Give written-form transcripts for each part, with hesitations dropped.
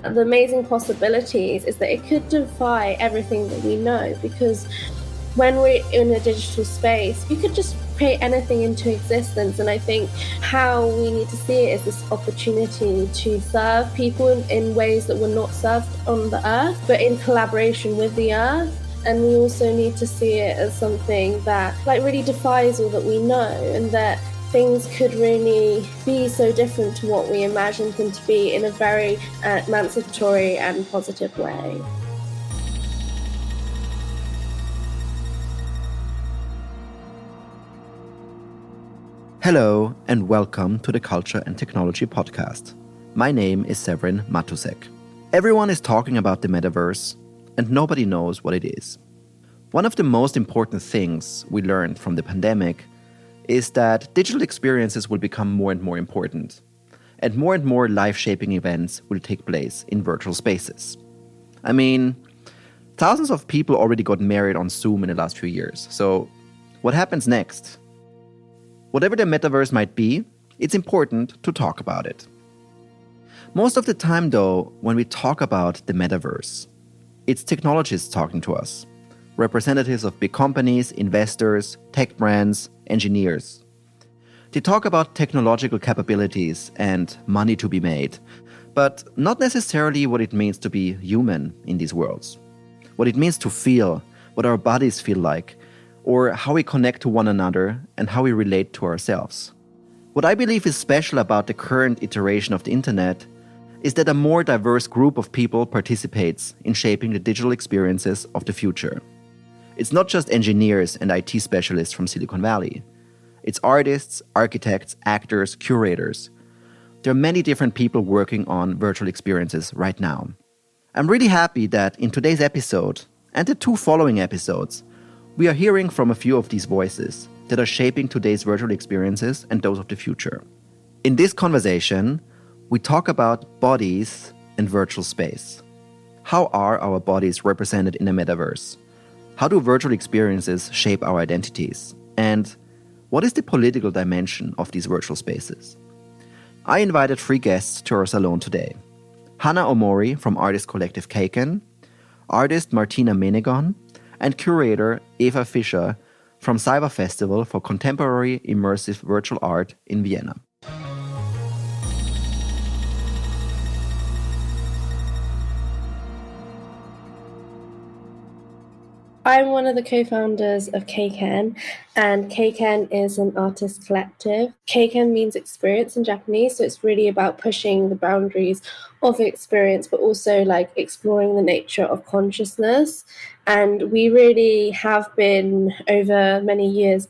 The amazing possibilities is that it could defy everything that we know, because when we're in a digital space, you could just create anything into existence. And I think how we need to see it is this opportunity to serve people in ways that were not served on the earth, but in collaboration with the earth. And we also need to see it as something that really defies all that we know, and that things could really be so different to what we imagined them to be in a very emancipatory and positive way. Hello and welcome to the Culture and Technology Podcast. My name is Severin Matusek. Everyone is talking about the Metaverse, and nobody knows what it is. One of the most important things we learned from the pandemic is that digital experiences will become more and more important, and more life-shaping events will take place in virtual spaces. I mean, thousands of people already got married on Zoom in the last few years, so what happens next? Whatever the metaverse might be, it's important to talk about it. Most of the time, though, when we talk about the metaverse, it's technologists talking to us, representatives of big companies, investors, tech brands, engineers. They talk about technological capabilities and money to be made, but not necessarily what it means to be human in these worlds. What it means to feel, what our bodies feel like, or how we connect to one another and how we relate to ourselves. What I believe is special about the current iteration of the internet is that a more diverse group of people participates in shaping the digital experiences of the future. It's not just engineers and IT specialists from Silicon Valley. It's artists, architects, actors, curators. There are many different people working on virtual experiences right now. I'm really happy that in today's episode and the two following episodes, we are hearing from a few of these voices that are shaping today's virtual experiences and those of the future. In this conversation, we talk about bodies and virtual space. How are our bodies represented in the metaverse? How do virtual experiences shape our identities? And what is the political dimension of these virtual spaces? I invited three guests to our salon today. Hannah Omori from artist collective Keiken, artist Martina Menegon, and curator Eva Fischer from CIVA Festival for Contemporary Immersive Virtual Art in Vienna. I'm one of the co-founders of Keiken, and Keiken is an artist collective. Keiken means experience in Japanese, so it's really about pushing the boundaries of experience, but also exploring the nature of consciousness. And we really have been, over many years,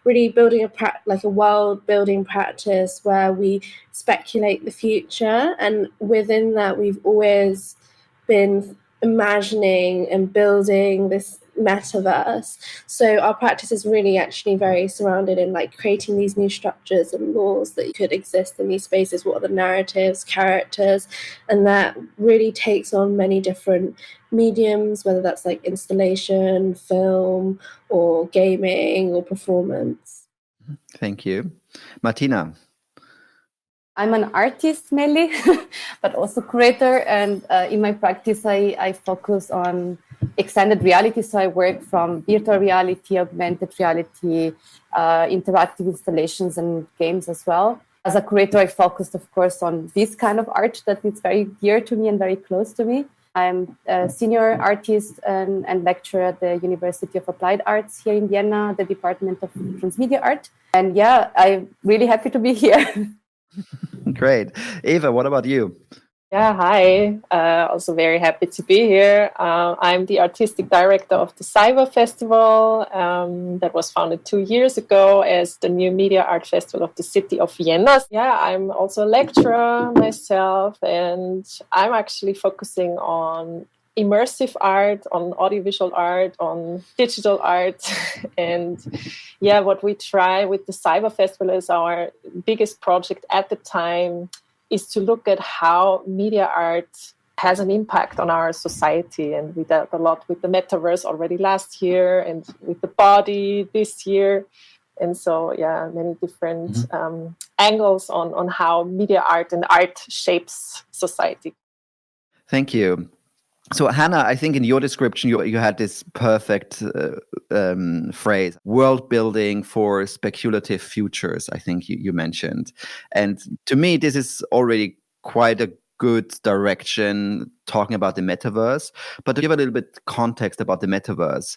really building a world-building practice where we speculate the future, and within that, we've always been imagining and building this metaverse. So our practice is really actually very surrounded in creating these new structures and laws that could exist in these spaces. What are the narratives, characters, and that really takes on many different mediums, whether that's installation, film, or gaming, or performance. Thank you. Martina. I'm an artist mainly, but also curator. And in my practice, I focus on extended reality. So I work from virtual reality, augmented reality, interactive installations and games as well. As a curator, I focused, of course, on this kind of art that is very dear to me and very close to me. I'm a senior artist and lecturer at the University of Applied Arts here in Vienna, the Department of Transmedia Art. And yeah, I'm really happy to be here. Great. Eva, what about you? Yeah, hi. Also very happy to be here. I'm the artistic director of the CIVA Festival that was founded 2 years ago as the new media art festival of the city of Vienna. Yeah, I'm also a lecturer myself, and I'm actually focusing on immersive art, on audiovisual art, on digital art. And yeah, what we try with the CIVA Festival is our biggest project at the time is to look at how media art has an impact on our society. And we dealt a lot with the metaverse already last year and with the body this year. And so, yeah, many different angles on how media art and art shapes society. Thank you. So, Hannah, I think in your description, you had this perfect phrase, world building for speculative futures, I think you mentioned. And to me, this is already quite a good direction talking about the metaverse. But to give a little bit context about the metaverse,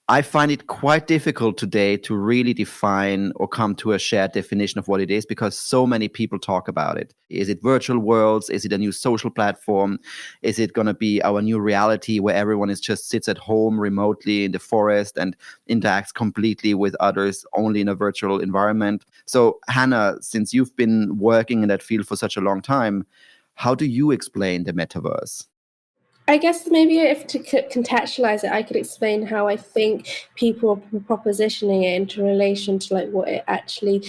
I find it quite difficult today to really define or come to a shared definition of what it is, because so many people talk about it. Is it virtual worlds? Is it a new social platform? Is it going to be our new reality where everyone just sits at home remotely in the forest and interacts completely with others only in a virtual environment? So, Hannah, since you've been working in that field for such a long time, how do you explain the metaverse? I guess maybe if to contextualize it, I could explain how I think people are propositioning it into relation to like what it actually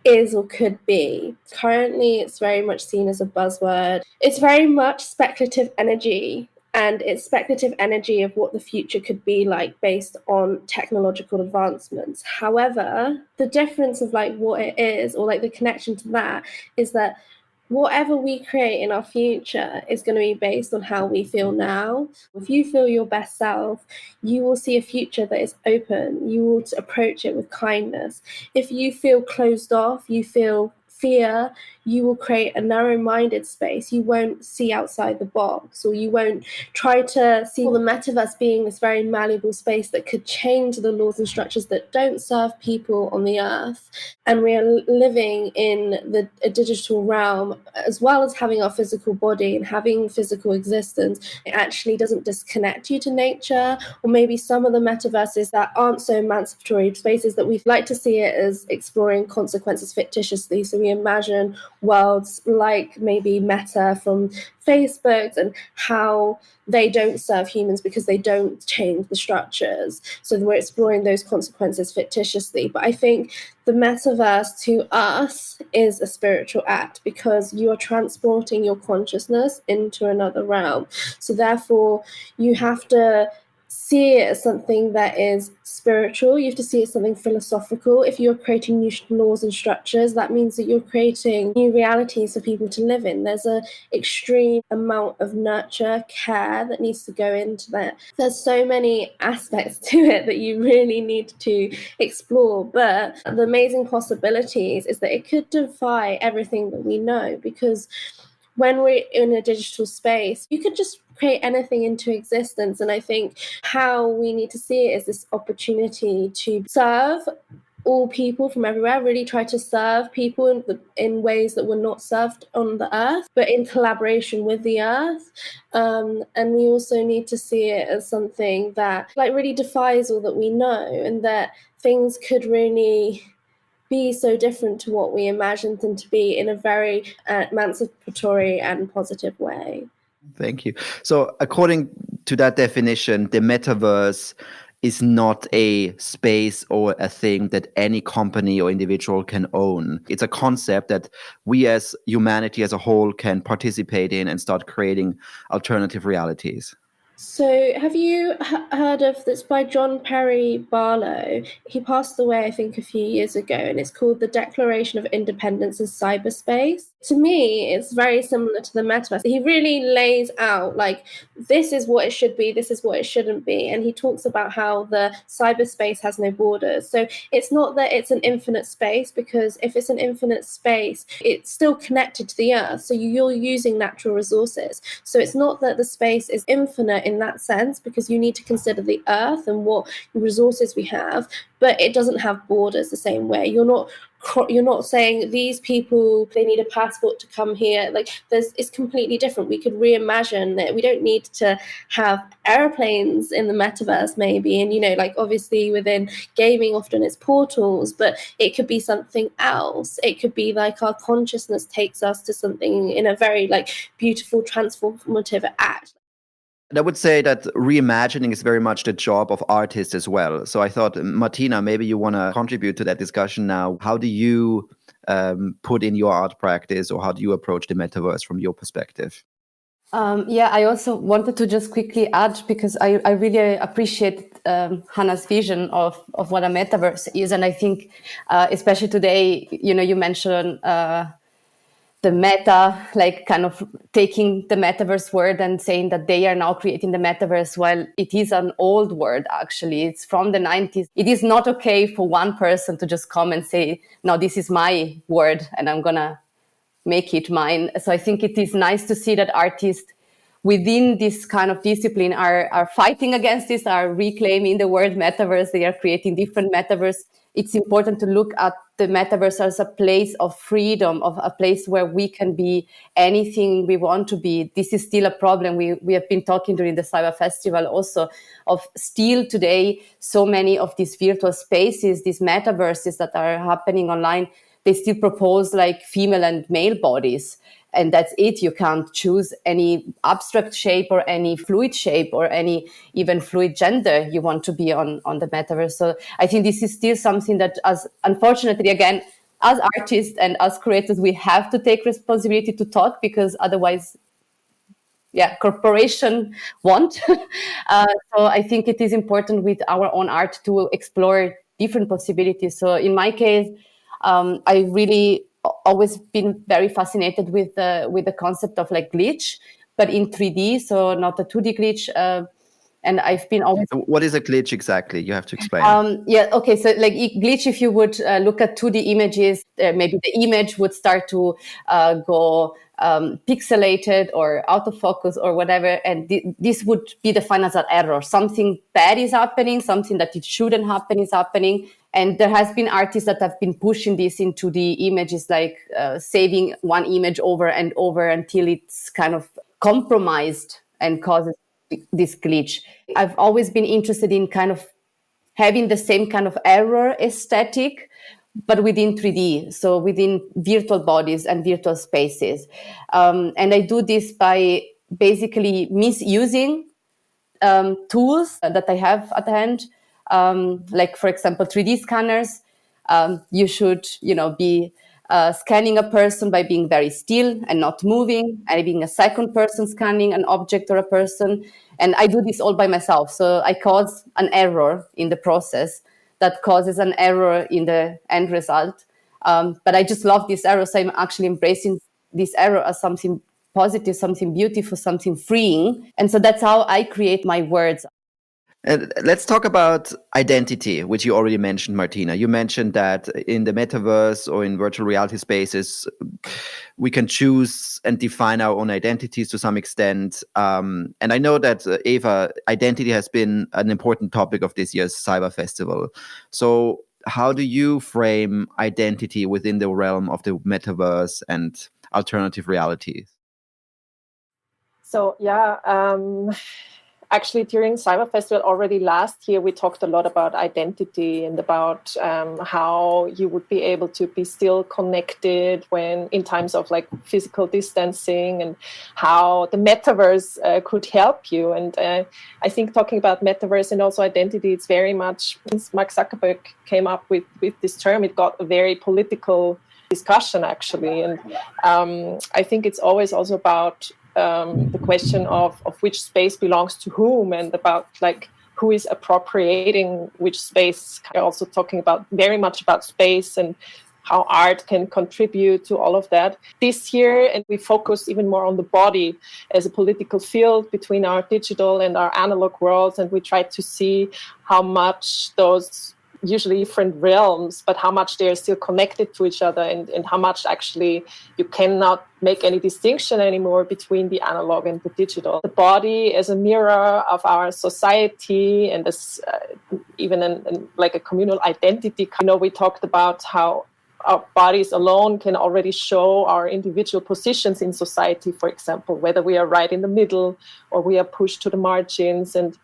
is or could be. Currently, it's very much seen as a buzzword. It's very much speculative energy, and it's speculative energy of what the future could be like based on technological advancements. However, the difference of like what it is, or like the connection to that, is that whatever we create in our future is going to be based on how we feel now. If you feel your best self, you will see a future that is open. You will approach it with kindness. If you feel closed off, you feel fear, you will create a narrow-minded space. You won't see outside the box, or you won't try to see the metaverse being this very malleable space that could change the laws and structures that don't serve people on the earth. And we are living in a digital realm, as well as having our physical body and having physical existence. It actually doesn't disconnect you to nature, or maybe some of the metaverses that aren't so emancipatory spaces that we like to see it as exploring consequences fictitiously. So we imagine worlds like maybe Meta from Facebook, and how they don't serve humans because they don't change the structures. So we're exploring those consequences fictitiously. But I think the metaverse to us is a spiritual act, because you are transporting your consciousness into another realm. So therefore, you have to see it as something that is spiritual. You have to see it as something philosophical. If you're creating new laws and structures, that means that you're creating new realities for people to live in. There's an extreme amount of nurture, care that needs to go into that. There's so many aspects to it that you really need to explore. But the amazing possibilities is that it could defy everything that we know, because when we're in a digital space, you could just create anything into existence. And I think how we need to see it is this opportunity to serve all people from everywhere, really try to serve people in ways that were not served on the earth, but in collaboration with the earth. And we also need to see it as something that like really defies all that we know, and that things could really be so different to what we imagined them to be in a very emancipatory and positive way. Thank you. So according to that definition, the metaverse is not a space or a thing that any company or individual can own. It's a concept that we as humanity as a whole can participate in and start creating alternative realities. So have you heard of this by John Perry Barlow? He passed away, I think, a few years ago, and it's called The Declaration of Independence in Cyberspace. To me, it's very similar to the metaverse. He really lays out, like, this is what it should be, this is what it shouldn't be. And he talks about how the cyberspace has no borders. So it's not that it's an infinite space, because if it's an infinite space, it's still connected to the earth. So you're using natural resources. So it's not that the space is infinite in that sense, because you need to consider the earth and what resources we have, but it doesn't have borders the same way. You're not saying these people, they need a passport to come here. Like it's completely different. We could reimagine that. We don't need to have airplanes in the metaverse maybe, and like obviously within gaming often it's portals, but it could be something else. It could be like our consciousness takes us to something in a very like beautiful transformative act. I would say that reimagining is very much the job of artists as well. So I thought, Martina, maybe you want to contribute to that discussion now. How do you put in your art practice, or how do you approach the metaverse from your perspective? I also wanted to just quickly add, because I really appreciate Hannah's vision of what a metaverse is. And I think especially today, you mentioned the meta, like kind of taking the metaverse word and saying that they are now creating the metaverse, while it is an old word, actually. It's from the 90s. It is not okay for one person to just come and say, no, this is my word and I'm going to make it mine. So I think it is nice to see that artists within this kind of discipline are fighting against this, are reclaiming the word metaverse. They are creating different metaverse. It's important to look at the metaverse as a place of freedom, of a place where we can be anything we want to be. This is still a problem. We have been talking during the CIVA festival also of still today, so many of these virtual spaces, these metaverses that are happening online, they still propose like female and male bodies. And that's it. You can't choose any abstract shape or any fluid shape or any even fluid gender you want to be on the metaverse. So I think this is still something that, as unfortunately, again, as artists and as creators, we have to take responsibility to talk, because otherwise, corporation won't. So I think it is important with our own art to explore different possibilities. So in my case, I really always been very fascinated with the concept of like glitch, but in 3D, so not a 2D glitch. And I've been always... What is a glitch exactly? You have to explain. Okay. So like glitch, if you would look at 2D images, maybe the image would start to go pixelated or out of focus or whatever. And this would be defined as an error. Something bad is happening, something that it shouldn't happen is happening. And there has been artists that have been pushing this into the images, like saving one image over and over until it's kind of compromised and causes this glitch. I've always been interested in kind of having the same kind of error aesthetic, but within 3D, so within virtual bodies and virtual spaces. And I do this by basically misusing tools that I have at hand. Like, for example, 3D scanners. You should, be scanning a person by being very still and not moving, and being a second person scanning an object or a person. And I do this all by myself. So I cause an error in the process that causes an error in the end result. But I just love this error. So I'm actually embracing this error as something positive, something beautiful, something freeing. And so that's how I create my words. And let's talk about identity, which you already mentioned, Martina. You mentioned that in the metaverse or in virtual reality spaces, we can choose and define our own identities to some extent. And I know that, Eva, identity has been an important topic of this year's CIVA Festival. So how do you frame identity within the realm of the metaverse and alternative realities? So, actually, during CIVA Festival already last year, we talked a lot about identity and about how you would be able to be still connected when in times of like physical distancing, and how the metaverse could help you. And I think talking about metaverse and also identity, it's very much, since Mark Zuckerberg came up with this term, it got a very political discussion actually. And I think it's always also about the question of which space belongs to whom, and about like who is appropriating which space. Also talking about very much about space and how art can contribute to all of that this year. And we focused even more on the body as a political field between our digital and our analog worlds. And we tried to see how much those usually different realms, but how much they are still connected to each other, and how much actually you cannot make any distinction anymore between the analog and the digital. The body as a mirror of our society, and as even like a communal identity. We talked about how our bodies alone can already show our individual positions in society, for example, whether we are right in the middle or we are pushed to the margins. And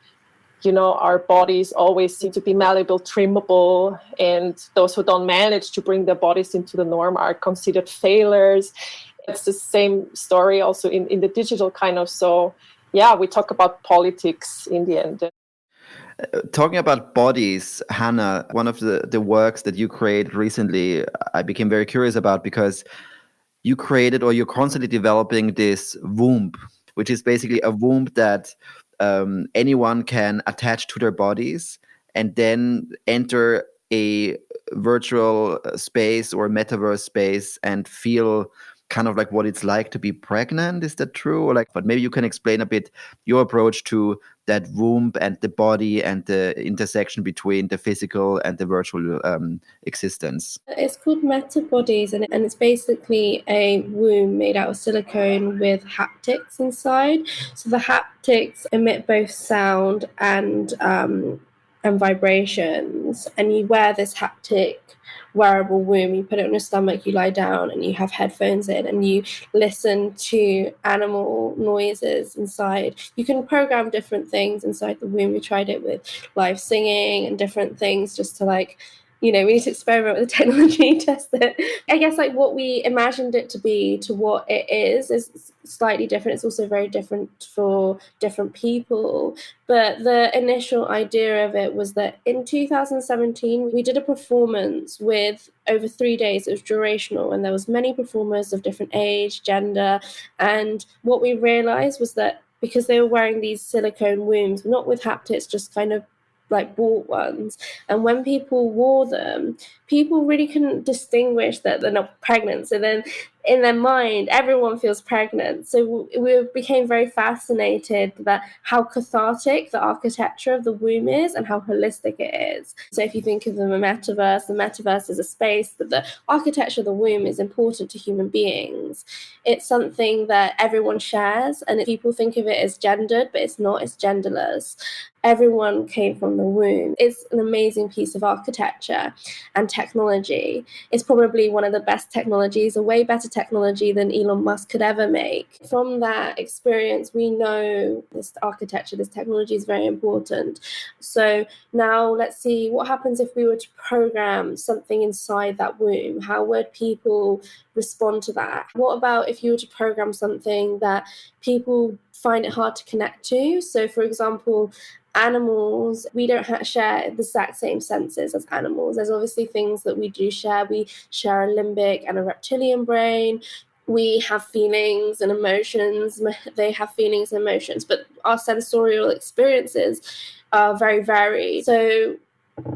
our bodies always seem to be malleable, trimmable, and those who don't manage to bring their bodies into the norm are considered failures. It's the same story also in the digital kind of. So, we talk about politics in the end. Talking about bodies, Hannah, one of the works that you created recently, I became very curious about, because you created, or you're constantly developing, this womb, which is basically a womb that anyone can attach to their bodies and then enter a virtual space or metaverse space and feel kind of like what it's like to be pregnant. Is that true? Or like, but maybe you can explain a bit your approach to that womb and the body and the intersection between the physical and the virtual existence. It's called metabodies, and it's basically a womb made out of silicone with haptics inside. So the haptics emit both sound and vibrations, and you wear this haptic wearable womb. You put it on your stomach, you lie down, and you have headphones in, and you listen to animal noises inside. You can program different things inside the womb. We tried it with live singing and different things just to we need to experiment with the technology, test it. I guess like what we imagined it to be to what it is slightly different. It's also very different for different people. But the initial idea of it was that in 2017, we did a performance with over 3 days. It was durational, and there was many performers of different age, gender. And what we realized was that because they were wearing these silicone wombs, not with haptics, just kind of like bought ones, and when people wore them, people really couldn't distinguish that they're not pregnant. So then in their mind, everyone feels pregnant. So we became very fascinated that how cathartic the architecture of the womb is and how holistic it is. So if you think of the metaverse is a space, but the architecture of the womb is important to human beings. It's something that everyone shares, and people think of it as gendered, but it's not, it's genderless. Everyone came from the womb. It's an amazing piece of architecture and technology. It's probably one of the best technologies, a way better technology than Elon Musk could ever make. From that experience, we know this architecture, this technology is very important. So now let's see what happens if we were to program something inside that womb. How would people respond to that? What about if you were to program something that people find it hard to connect to? So for example, animals, we don't share the exact same senses as animals. There's obviously things that we do share. We share a limbic and a reptilian brain. We have feelings and emotions. They have feelings and emotions, but our sensorial experiences are very varied. So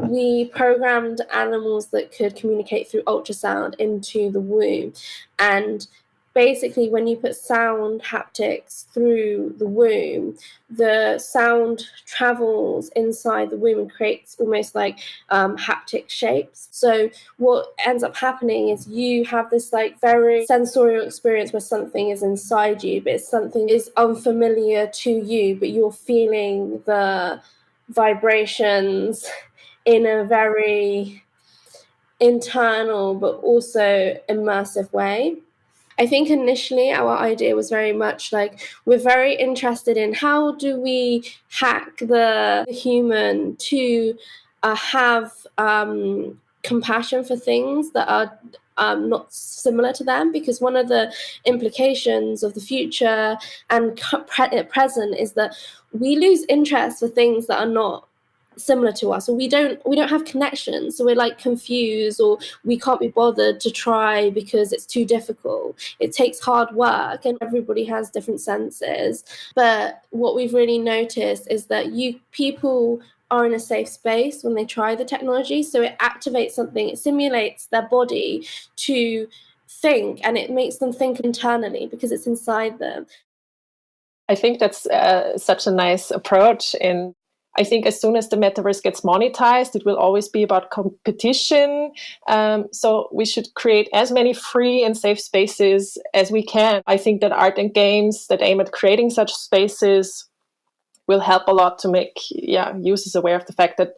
we programmed animals that could communicate through ultrasound into the womb. And basically, when you put sound haptics through the womb, the sound travels inside the womb and creates almost like haptic shapes. So what ends up happening is you have this like very sensorial experience where something is inside you, but something is unfamiliar to you, but you're feeling the vibrations in a very internal but also immersive way. I think initially our idea was very much like, we're very interested in how do we hack the human to have compassion for things that are not similar to them, because one of the implications of the future and present is that we lose interest for things that are not similar to us, or we don't have connections, so we're like confused, or we can't be bothered to try because it's too difficult. It takes hard work, and everybody has different senses. But what we've really noticed is that people are in a safe space when they try the technology, so it activates something, it simulates their body to think, and it makes them think internally because it's inside them. I think that's such a nice approach. And I think as soon as the metaverse gets monetized, it will always be about competition. So we should create as many free and safe spaces as we can. I think that art and games that aim at creating such spaces will help a lot to make users aware of the fact that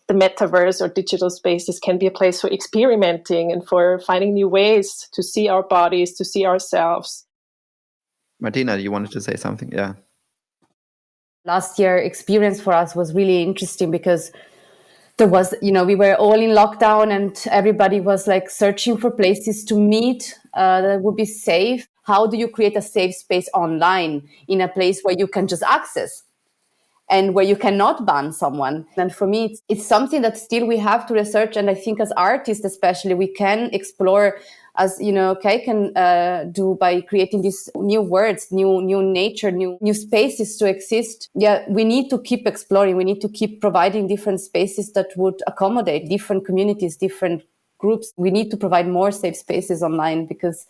the metaverse or digital spaces can be a place for experimenting and for finding new ways to see our bodies, to see ourselves. Martina, you wanted to say something? Yeah. Last year experience for us was really interesting because there was, we were all in lockdown and everybody was like searching for places to meet that would be safe. How do you create a safe space online in a place where you can just access and where you cannot ban someone? And for me, it's something that still we have to research. And I think as artists, especially, we can explore, as Keiken do, by creating these new words, new nature, new spaces to exist. Yeah, we need to keep exploring. We need to keep providing different spaces that would accommodate different communities, different groups. We need to provide more safe spaces online because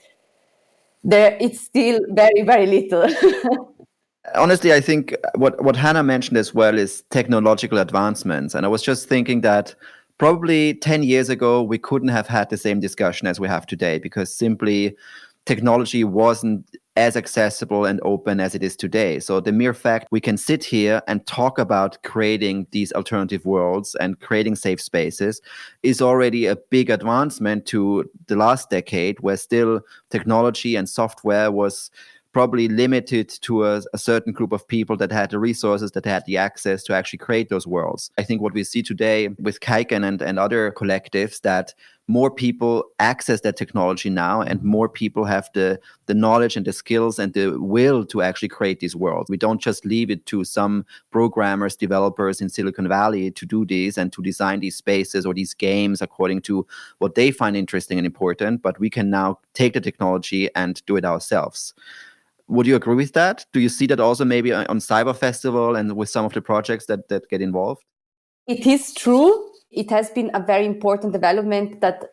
there it's still very, very little. Honestly, I think what Hannah mentioned as well is technological advancements. And I was just thinking that probably 10 years ago, we couldn't have had the same discussion as we have today, because simply technology wasn't as accessible and open as it is today. So the mere fact we can sit here and talk about creating these alternative worlds and creating safe spaces is already a big advancement to the last decade, where still technology and software was probably limited to a certain group of people that had the resources, that had the access to actually create those worlds. I think what we see today with Keiken and other collectives, that more people access that technology now, and more people have the knowledge and the skills and the will to actually create these worlds. We don't just leave it to some programmers, developers in Silicon Valley to do these and to design these spaces or these games according to what they find interesting and important, but we can now take the technology and do it ourselves. Would you agree with that? Do you see that also maybe on CIVA Festival and with some of the projects that get involved? It is true. It has been a very important development that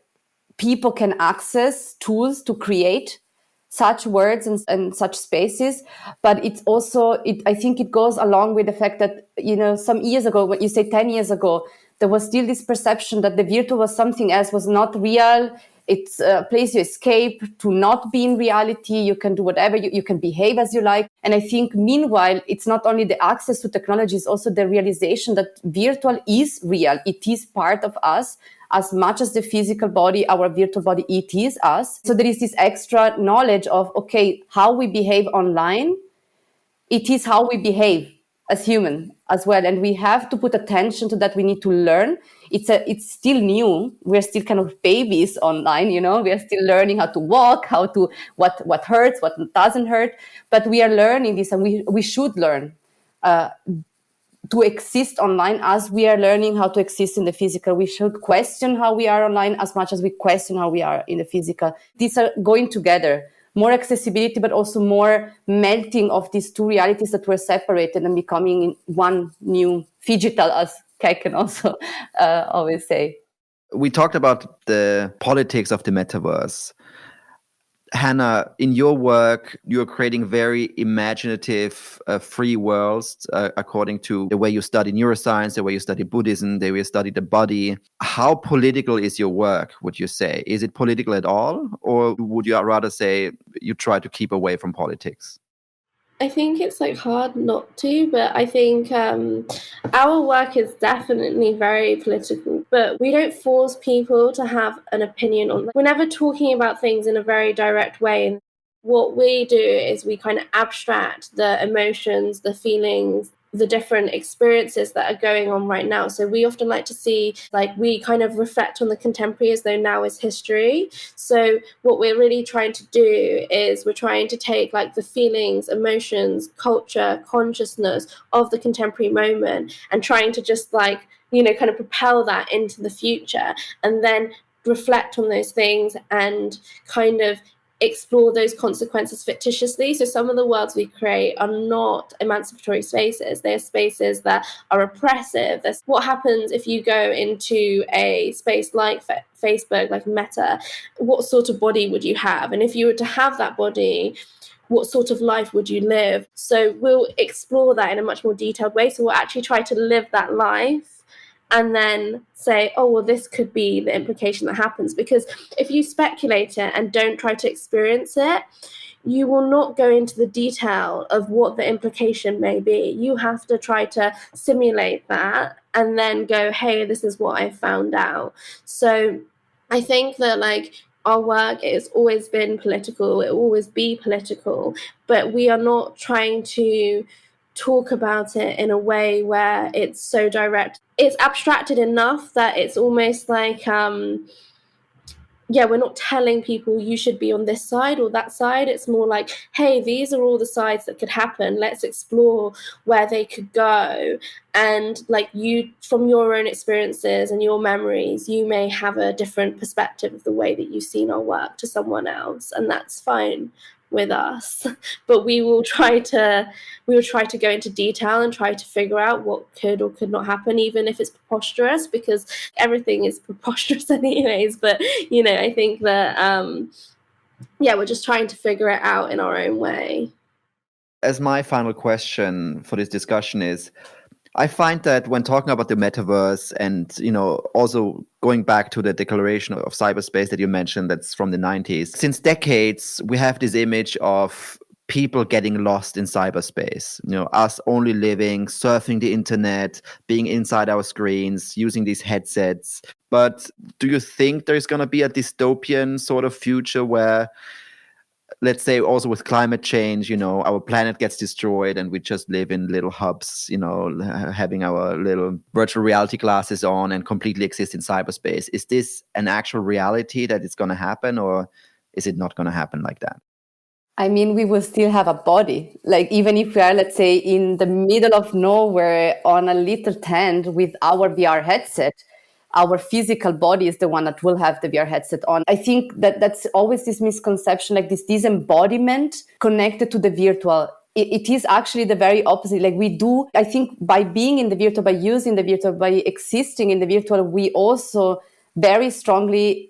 people can access tools to create such words and such spaces. But it's also, I think it goes along with the fact that, some years ago, when you say 10 years ago, there was still this perception that the virtual was something else, was not real. It's a place you escape to not be in reality. You can do whatever, you can behave as you like. And I think meanwhile, it's not only the access to technology, it's also the realization that virtual is real. It is part of us as much as the physical body, our virtual body, it is us. So there is this extra knowledge of, okay, how we behave online, it is how we behave as human as well. And we have to put attention to that. We need to learn. It's still new. We're still kind of babies online, we are still learning how to walk, what hurts, what doesn't hurt. But we are learning this, and we should learn to exist online as we are learning how to exist in the physical. We should question how we are online as much as we question how we are in the physical. These are going together. More accessibility, but also more melting of these two realities that were separated and becoming one new phygital, as Keiken also always say. We talked about the politics of the metaverse. Hannah, in your work, you're creating very imaginative, free worlds according to the way you study neuroscience, the way you study Buddhism, the way you study the body. How political is your work, would you say? Is it political at all? Or would you rather say you try to keep away from politics? I think it's hard not to, but I think our work is definitely very political, but we don't force people to have an opinion on that. We're never talking about things in a very direct way. And what we do is we kind of abstract the emotions, the feelings, the different experiences that are going on right now. So we often like to see, we kind of reflect on the contemporary as though now is history. So what we're really trying to do is we're trying to take the feelings, emotions, culture, consciousness of the contemporary moment and trying to just kind of propel that into the future, and then reflect on those things and kind of explore those consequences fictitiously. So some of the worlds we create are not emancipatory spaces. They're spaces that are oppressive. That's what happens if you go into a space like Facebook, like Meta. What sort of body would you have? And if you were to have that body, what sort of life would you live? So we'll explore that in a much more detailed way. So we'll actually try to live that life and then say, oh, well, this could be the implication that happens. Because if you speculate it and don't try to experience it, you will not go into the detail of what the implication may be. You have to try to simulate that and then go, hey, this is what I found out. So I think that our work has always been political. It will always be political, but we are not trying to talk about it in a way where it's so direct. It's abstracted enough that it's almost we're not telling people you should be on this side or that side. It's more hey, these are all the sides that could happen. Let's explore where they could go. And you, from your own experiences and your memories, you may have a different perspective of the way that you've seen our work to someone else, and that's fine with us. But we will try to go into detail and try to figure out what could or could not happen, even if it's preposterous, because everything is preposterous anyways. But I think that yeah, we're just trying to figure it out in our own way. As my final question for this discussion is, I find that when talking about the metaverse and, also going back to the declaration of cyberspace that you mentioned, that's from the 90s, since decades, we have this image of people getting lost in cyberspace, us only living, surfing the internet, being inside our screens, using these headsets. But do you think there's going to be a dystopian sort of future where, let's say also with climate change, our planet gets destroyed and we just live in little hubs, having our little virtual reality glasses on and completely exist in cyberspace? Is this an actual reality that it's going to happen, or is it not going to happen like that? I mean, we will still have a body. Like, even if we are, let's say, in the middle of nowhere on a little tent with our VR headset, our physical body is the one that will have the VR headset on. I think that that's always this misconception, like this disembodiment connected to the virtual. It is actually the very opposite. Like, I think by being in the virtual, by using the virtual, by existing in the virtual, we also very strongly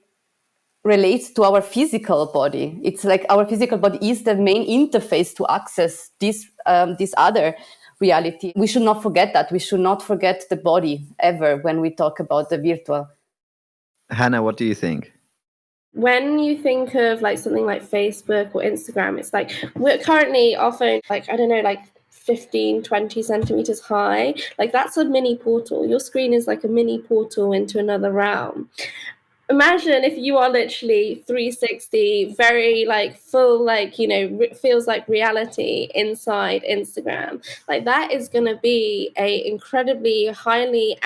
relates to our physical body. It's like our physical body is the main interface to access this other reality. We should not forget that. We should not forget the body ever when we talk about the virtual. Hannah, what do you think? When you think of like something like Facebook or Instagram, it's like we're currently our phone, like, I don't know, like 15, 20 centimeters high. Like, that's a mini portal. Your screen is like a mini portal into another realm. Imagine if you are literally 360, very like full, like, feels like reality inside Instagram. Like, that is going to be a incredibly highly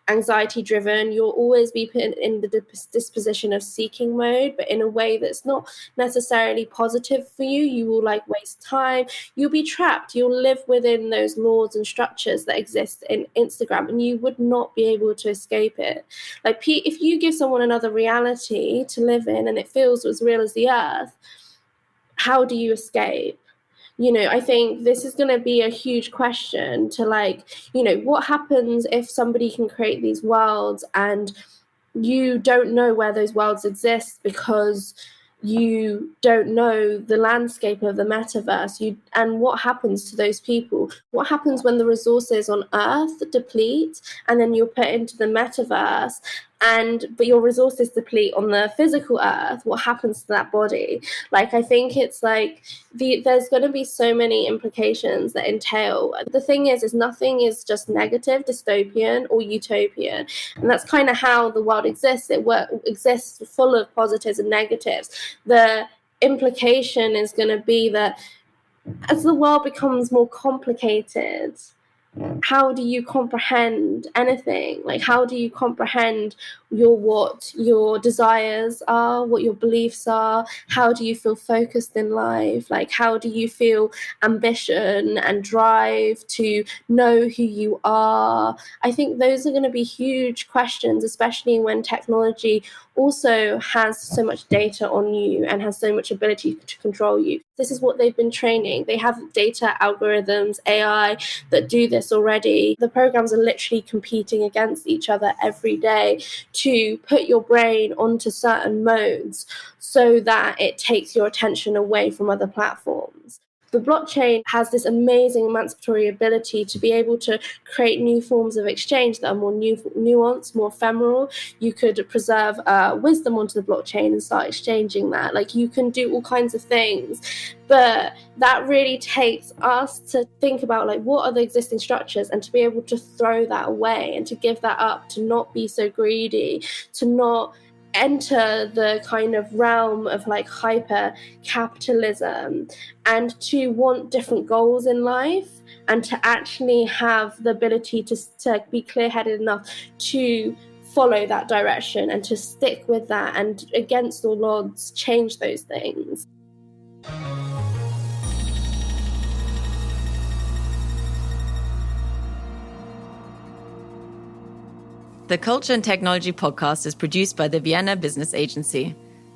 anxiety driven. You'll always be put in the disposition of seeking mode, but in a way that's not necessarily positive for you. You will like waste time. You'll be trapped. You'll live within those laws and structures that exist in Instagram, and you would not be able to escape it. Like, if you give someone another reality to live in and it feels as real as the earth, how do you escape? I think this is going to be a huge question to what happens if somebody can create these worlds and you don't know where those worlds exist because you don't know the landscape of the metaverse. And what happens to those people? What happens when the resources on Earth deplete and then you're put into the metaverse, but your resources deplete on the physical Earth? What happens to that body? Like, I think it's like there's going to be so many implications that entail. The thing is nothing is just negative, dystopian, or utopian, and that's kind of how the world exists. It exists full of positives and negatives. The implication is going to be that as the world becomes more complicated, how do you comprehend anything? Like, how do you comprehend what your desires are, what your beliefs are? How do you feel focused in life? Like, how do you feel ambition and drive to know who you are? I think those are going to be huge questions, especially when technology also has so much data on you and has so much ability to control you. This is what they've been training. They have data algorithms, AI, that do this already. The programs are literally competing against each other every day to put your brain onto certain modes so that it takes your attention away from other platforms. The blockchain has this amazing emancipatory ability to be able to create new forms of exchange that are more nuanced, more ephemeral. You could preserve wisdom onto the blockchain and start exchanging that. Like, you can do all kinds of things. But that really takes us to think about, like, what are the existing structures, and to be able to throw that away and to give that up, to not be so greedy, to not enter the kind of realm of like hyper capitalism, and to want different goals in life, and to actually have the ability to be clear-headed enough to follow that direction and to stick with that, and against all odds change those things. The Culture and Technology podcast is produced by the Vienna Business Agency.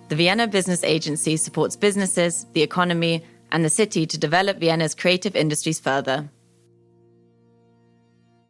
The Vienna Business Agency supports businesses, the economy, and the city to develop Vienna's creative industries further.